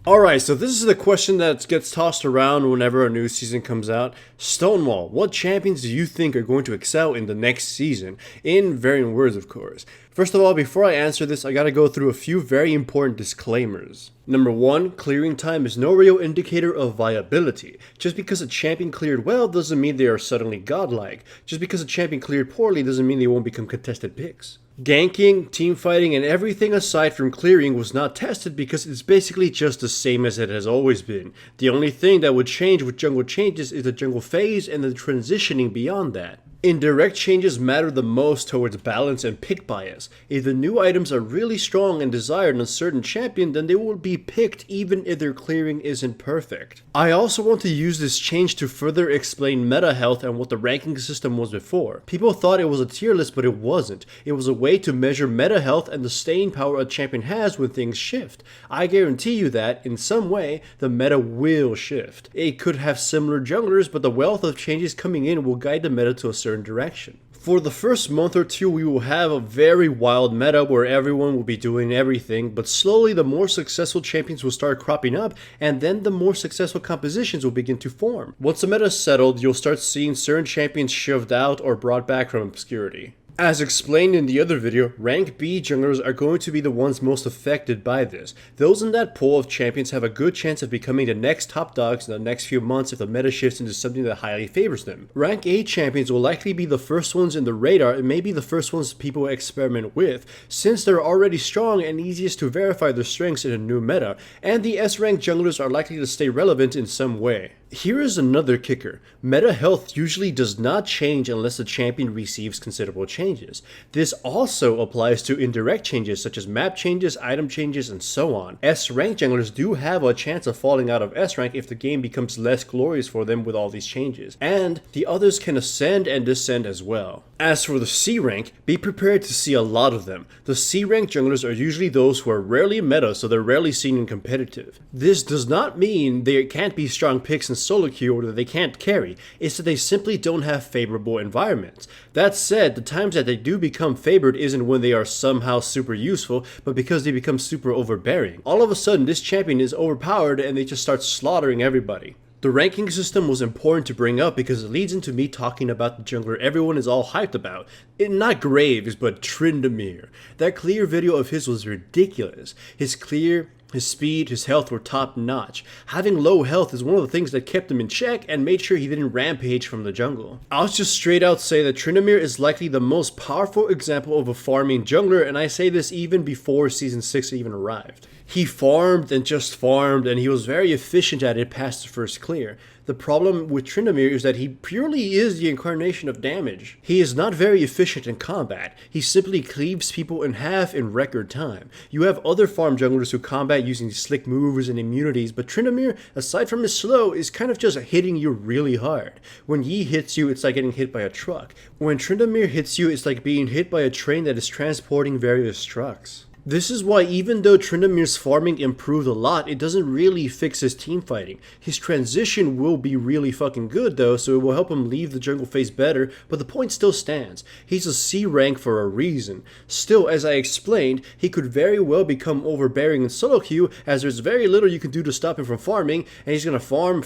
Alright, so this is the question that gets tossed around whenever a new season comes out. Stonewall, what champions do you think are going to excel in the next season? In varying words, of course. First of all, before I answer this, I gotta go through a few very important disclaimers. Number 1, clearing time is no real indicator of viability. Just because a champion cleared well doesn't mean they are suddenly godlike. Just because a champion cleared poorly doesn't mean they won't become contested picks. Ganking, teamfighting, and everything aside from clearing was not tested because it's basically just the same as it has always been. The only thing that would change with jungle changes is the jungle phase and the transitioning beyond that. Indirect changes matter the most towards balance and pick bias. If the new items are really strong and desired on a certain champion, then they will be picked even if their clearing isn't perfect. I also want to use this change to further explain meta health and what the ranking system was before. People thought it was a tier list, but it wasn't. It was a way to measure meta health and the staying power a champion has when things shift. I guarantee you that, in some way, the meta will shift. It could have similar junglers, but the wealth of changes coming in will guide the meta to a certain direction. For the first month or two, we will have a very wild meta where everyone will be doing everything, but slowly the more successful champions will start cropping up, and then the more successful compositions will begin to form. Once the meta is settled, you'll start seeing certain champions shoved out or brought back from obscurity. As explained in the other video, rank B junglers are going to be the ones most affected by this. Those in that pool of champions have a good chance of becoming the next top dogs in the next few months if the meta shifts into something that highly favors them. Rank A champions will likely be the first ones in the radar and maybe the first ones people experiment with, since they're already strong and easiest to verify their strengths in a new meta, and the S rank junglers are likely to stay relevant in some way. Here is another kicker. Meta health usually does not change unless the champion receives considerable changes. This also applies to indirect changes such as map changes, item changes, and so on. S rank junglers do have a chance of falling out of S rank if the game becomes less glorious for them with all these changes, and the others can ascend and descend as well. As for the C rank, be prepared to see a lot of them. The C rank junglers are usually those who are rarely meta, so they're rarely seen in competitive. This does not mean there can't be strong picks in solo queue or that they can't carry. It's that they simply don't have favorable environments. That said, the times that they do become favored isn't when they are somehow super useful, but because they become super overbearing. All of a sudden, this champion is overpowered and they just start slaughtering everybody. The ranking system was important to bring up because it leads into me talking about the jungler everyone is all hyped about. Not Graves, but Tryndamere. That clear video of his was ridiculous. His clear, his speed, his health were top notch. Having low health is one of the things that kept him in check and made sure he didn't rampage from the jungle. I'll just straight out say that Tryndamere is likely the most powerful example of a farming jungler, and I say this even before Season 6 even arrived. He farmed and just farmed, and he was very efficient at it past the first clear. The problem with Tryndamere is that he purely is the incarnation of damage. He is not very efficient in combat. He simply cleaves people in half in record time. You have other farm junglers who combat using slick moves and immunities, but Tryndamere, aside from his slow, is kind of just hitting you really hard. When he hits you, it's like getting hit by a truck. When Tryndamere hits you, it's like being hit by a train that is transporting various trucks. This is why even though Tryndamere's farming improved a lot, it doesn't really fix his team fighting. His transition will be really fucking good though, so it will help him leave the jungle phase better, but the point still stands. He's a C rank for a reason. Still, as I explained, he could very well become overbearing in solo queue, as there's very little you can do to stop him from farming, and he's gonna farm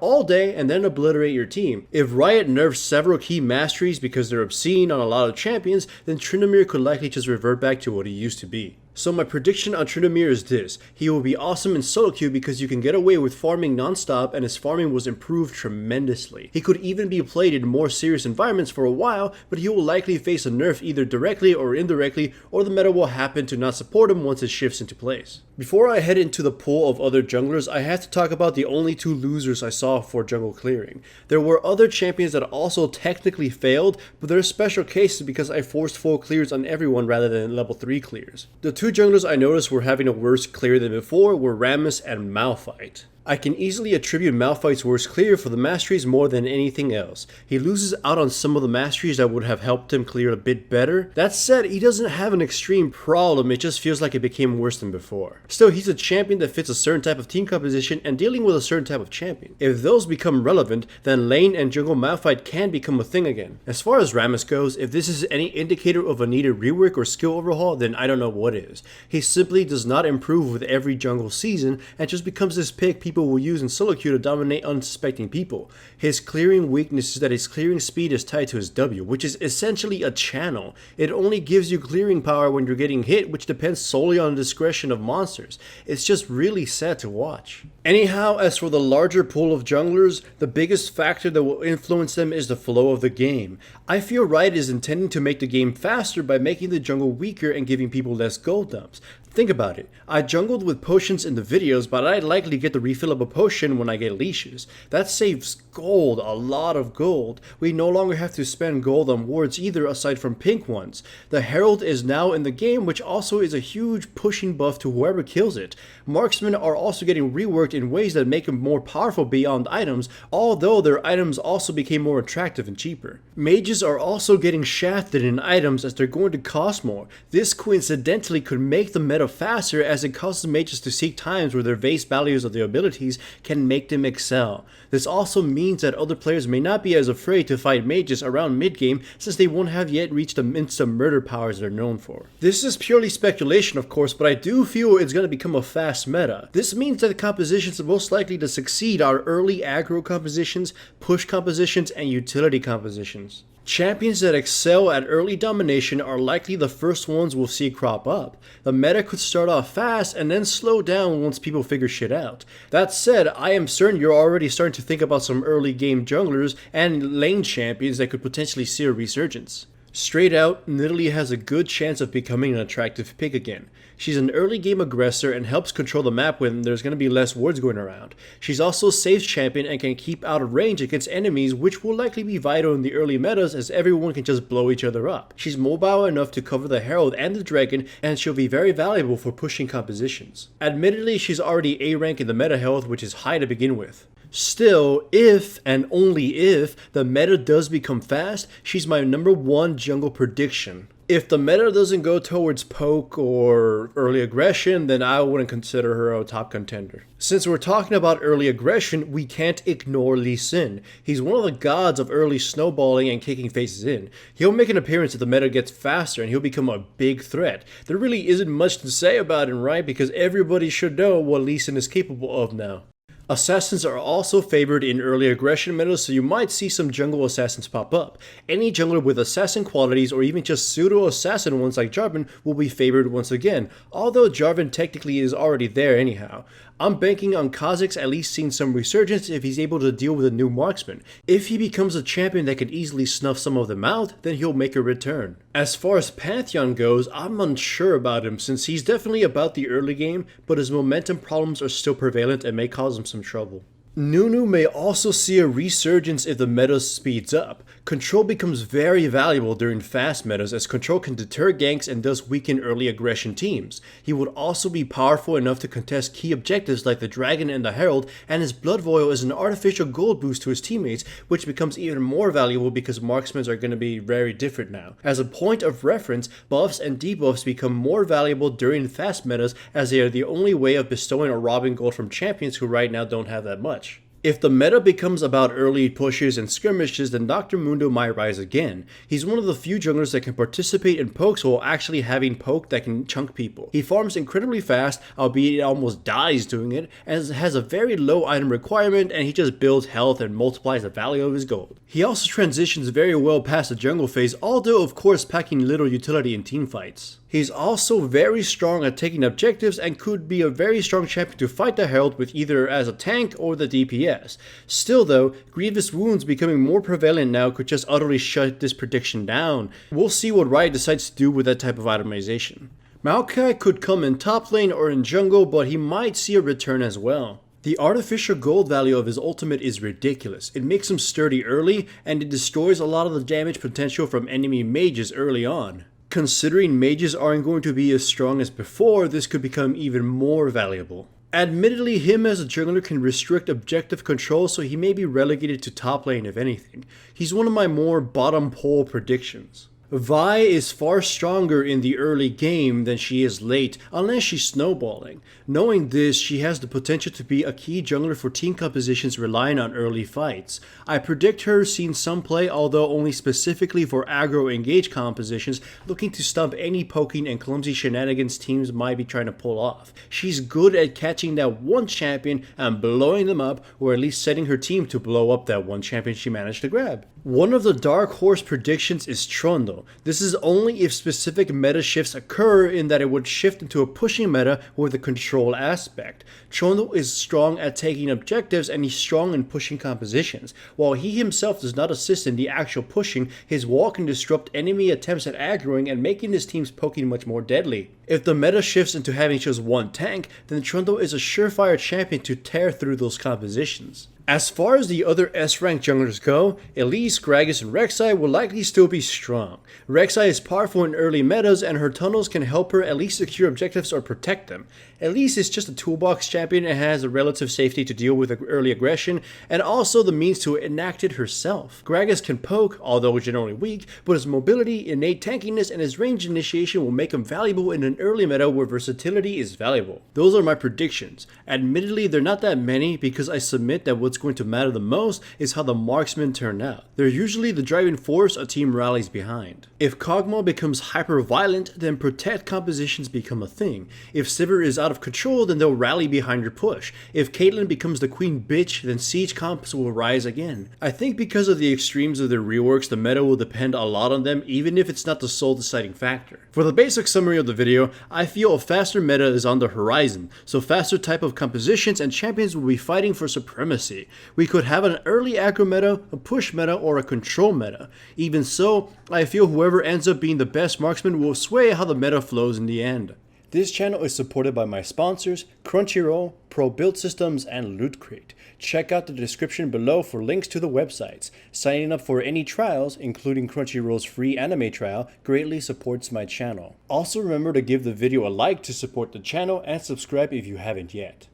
all day and then obliterate your team. If Riot nerfs several key masteries because they're obscene on a lot of champions, then Tryndamere could likely just revert back to what he used to be. So my prediction on Tryndamere is this: he will be awesome in solo queue because you can get away with farming non-stop, and his farming was improved tremendously. He could even be played in more serious environments for a while, but he will likely face a nerf either directly or indirectly, or the meta will happen to not support him once it shifts into place. Before I head into the pool of other junglers, I have to talk about the only two losers I saw for jungle clearing. There were other champions that also technically failed, but they're special cases because I forced full clears on everyone rather than level 3 clears. The two junglers I noticed were having a worse clear than before were Rammus and Malphite. I can easily attribute Malphite's worst clear for the masteries more than anything else. He loses out on some of the masteries that would have helped him clear a bit better. That said, he doesn't have an extreme problem, it just feels like it became worse than before. Still, he's a champion that fits a certain type of team composition and dealing with a certain type of champion. If those become relevant, then lane and jungle Malphite can become a thing again. As far as Rammus goes, if this is any indicator of a needed rework or skill overhaul, then I don't know what is. He simply does not improve with every jungle season and just becomes this pick people will use in solo queue to dominate unsuspecting people. His clearing weakness is that his clearing speed is tied to his W, which is essentially a channel. It only gives you clearing power when you're getting hit, which depends solely on the discretion of monsters. It's just really sad to watch. Anyhow, as for the larger pool of junglers, the biggest factor that will influence them is the flow of the game. I feel Riot is intending to make the game faster by making the jungle weaker and giving people less gold dumps. Think about it. I jungled with potions in the videos, but I'd likely get the refill of a potion when I get leashes. That saves gold, a lot of gold. We no longer have to spend gold on wards either aside from pink ones. The Herald is now in the game, which also is a huge pushing buff to whoever kills it. Marksmen are also getting reworked in ways that make them more powerful beyond items, although their items also became more attractive and cheaper. Mages are also getting shafted in items as they're going to cost more. This coincidentally could make the meta faster as it causes mages to seek times where their base values of their abilities can make them excel. This also means that other players may not be as afraid to fight mages around mid-game since they won't have yet reached the instant murder powers they're known for. This is purely speculation of course, but I do feel it's going to become a fast meta. This means that the compositions most likely to succeed are early aggro compositions, push compositions, and utility compositions. Champions that excel at early domination are likely the first ones we'll see crop up. The meta could start off fast and then slow down once people figure shit out. That said, I am certain you're already starting to think about some early game junglers and lane champions that could potentially see a resurgence. Straight out, Nidalee has a good chance of becoming an attractive pick again. She's an early game aggressor and helps control the map when there's going to be less wards going around. She's also a safe champion and can keep out of range against enemies, which will likely be vital in the early metas as everyone can just blow each other up. She's mobile enough to cover the Herald and the Dragon, and she'll be very valuable for pushing compositions. Admittedly, she's already A rank in the meta health, which is high to begin with. Still, if and only if the meta does become fast, she's my number one jungle prediction. If the meta doesn't go towards poke or early aggression, then I wouldn't consider her a top contender. Since we're talking about early aggression, we can't ignore Lee Sin. He's one of the gods of early snowballing and kicking faces in. He'll make an appearance if the meta gets faster and he'll become a big threat. There really isn't much to say about him, right? Because everybody should know what Lee Sin is capable of now. Assassins are also favored in early aggression metas, so you might see some jungle assassins pop up. Any jungler with assassin qualities or even just pseudo-assassin ones like Jarvan will be favored once again, although Jarvan technically is already there anyhow. I'm banking on Kha'Zix at least seeing some resurgence if he's able to deal with a new marksman. If he becomes a champion that could easily snuff some of them out, then he'll make a return. As far as Pantheon goes, I'm unsure about him since he's definitely about the early game, but his momentum problems are still prevalent and may cause him some trouble. Nunu may also see a resurgence if the meta speeds up. Control becomes very valuable during fast metas as Control can deter ganks and thus weaken early aggression teams. He would also be powerful enough to contest key objectives like the Dragon and the Herald, and his Blood Vial is an artificial gold boost to his teammates, which becomes even more valuable because marksmen are going to be very different now. As a point of reference, buffs and debuffs become more valuable during fast metas as they are the only way of bestowing or robbing gold from champions who right now don't have that much. If the meta becomes about early pushes and skirmishes, then Dr. Mundo might rise again. He's one of the few junglers that can participate in pokes while actually having poke that can chunk people. He farms incredibly fast, albeit he almost dies doing it, and has a very low item requirement, and he just builds health and multiplies the value of his gold. He also transitions very well past the jungle phase, although of course packing little utility in teamfights. He's also very strong at taking objectives and could be a very strong champion to fight the Herald with either as a tank or the DPS. Still though, grievous wounds becoming more prevalent now could just utterly shut this prediction down. We'll see what Riot decides to do with that type of itemization. Maokai could come in top lane or in jungle, but he might see a return as well. The artificial gold value of his ultimate is ridiculous. It makes him sturdy early, and it destroys a lot of the damage potential from enemy mages early on. Considering mages aren't going to be as strong as before, this could become even more valuable. Admittedly, him as a jungler can restrict objective control, so he may be relegated to top lane if anything. He's one of my more bottom pole predictions. Vi is far stronger in the early game than she is late, unless she's snowballing. Knowing this, she has the potential to be a key jungler for team compositions relying on early fights. I predict her seeing some play, although only specifically for aggro engage compositions, looking to stump any poking and clumsy shenanigans teams might be trying to pull off. She's good at catching that one champion and blowing them up, or at least setting her team to blow up that one champion she managed to grab. One of the dark horse predictions is Trundle. This is only if specific meta shifts occur, in that it would shift into a pushing meta with a control aspect. Trundle is strong at taking objectives and he's strong in pushing compositions. While he himself does not assist in the actual pushing, his wall can disrupt enemy attempts at aggroing and making his team's poking much more deadly. If the meta shifts into having just one tank, then Trundle is a surefire champion to tear through those compositions. As far as the other S-rank junglers go, Elise, Gragas, and Rek'Sai will likely still be strong. Rek'Sai is powerful in early metas, and her tunnels can help her at least secure objectives or protect them. Elise is just a toolbox champion and has a relative safety to deal with early aggression, and also the means to enact it herself. Gragas can poke, although generally weak, but his mobility, innate tankiness, and his range initiation will make him valuable in an early meta where versatility is valuable. Those are my predictions. Admittedly, they're not that many because I submit that what's going to matter the most is how the marksmen turn out. They're usually the driving force a team rallies behind. If Kog'Maw becomes hyper-violent, then protect compositions become a thing. If Sivir is out of control, then they'll rally behind your push. If Caitlyn becomes the queen bitch, then siege comps will rise again. I think because of the extremes of their reworks, the meta will depend a lot on them, even if it's not the sole deciding factor. For the basic summary of the video, I feel a faster meta is on the horizon, so faster type of compositions and champions will be fighting for supremacy. We could have an early aggro meta, a push meta, or a control meta. Even so, I feel whoever ends up being the best marksman will sway how the meta flows in the end. This channel is supported by my sponsors, Crunchyroll, Pro Build Systems, and Loot Crate. Check out the description below for links to the websites. Signing up for any trials, including Crunchyroll's free anime trial, greatly supports my channel. Also remember to give the video a like to support the channel and subscribe if you haven't yet.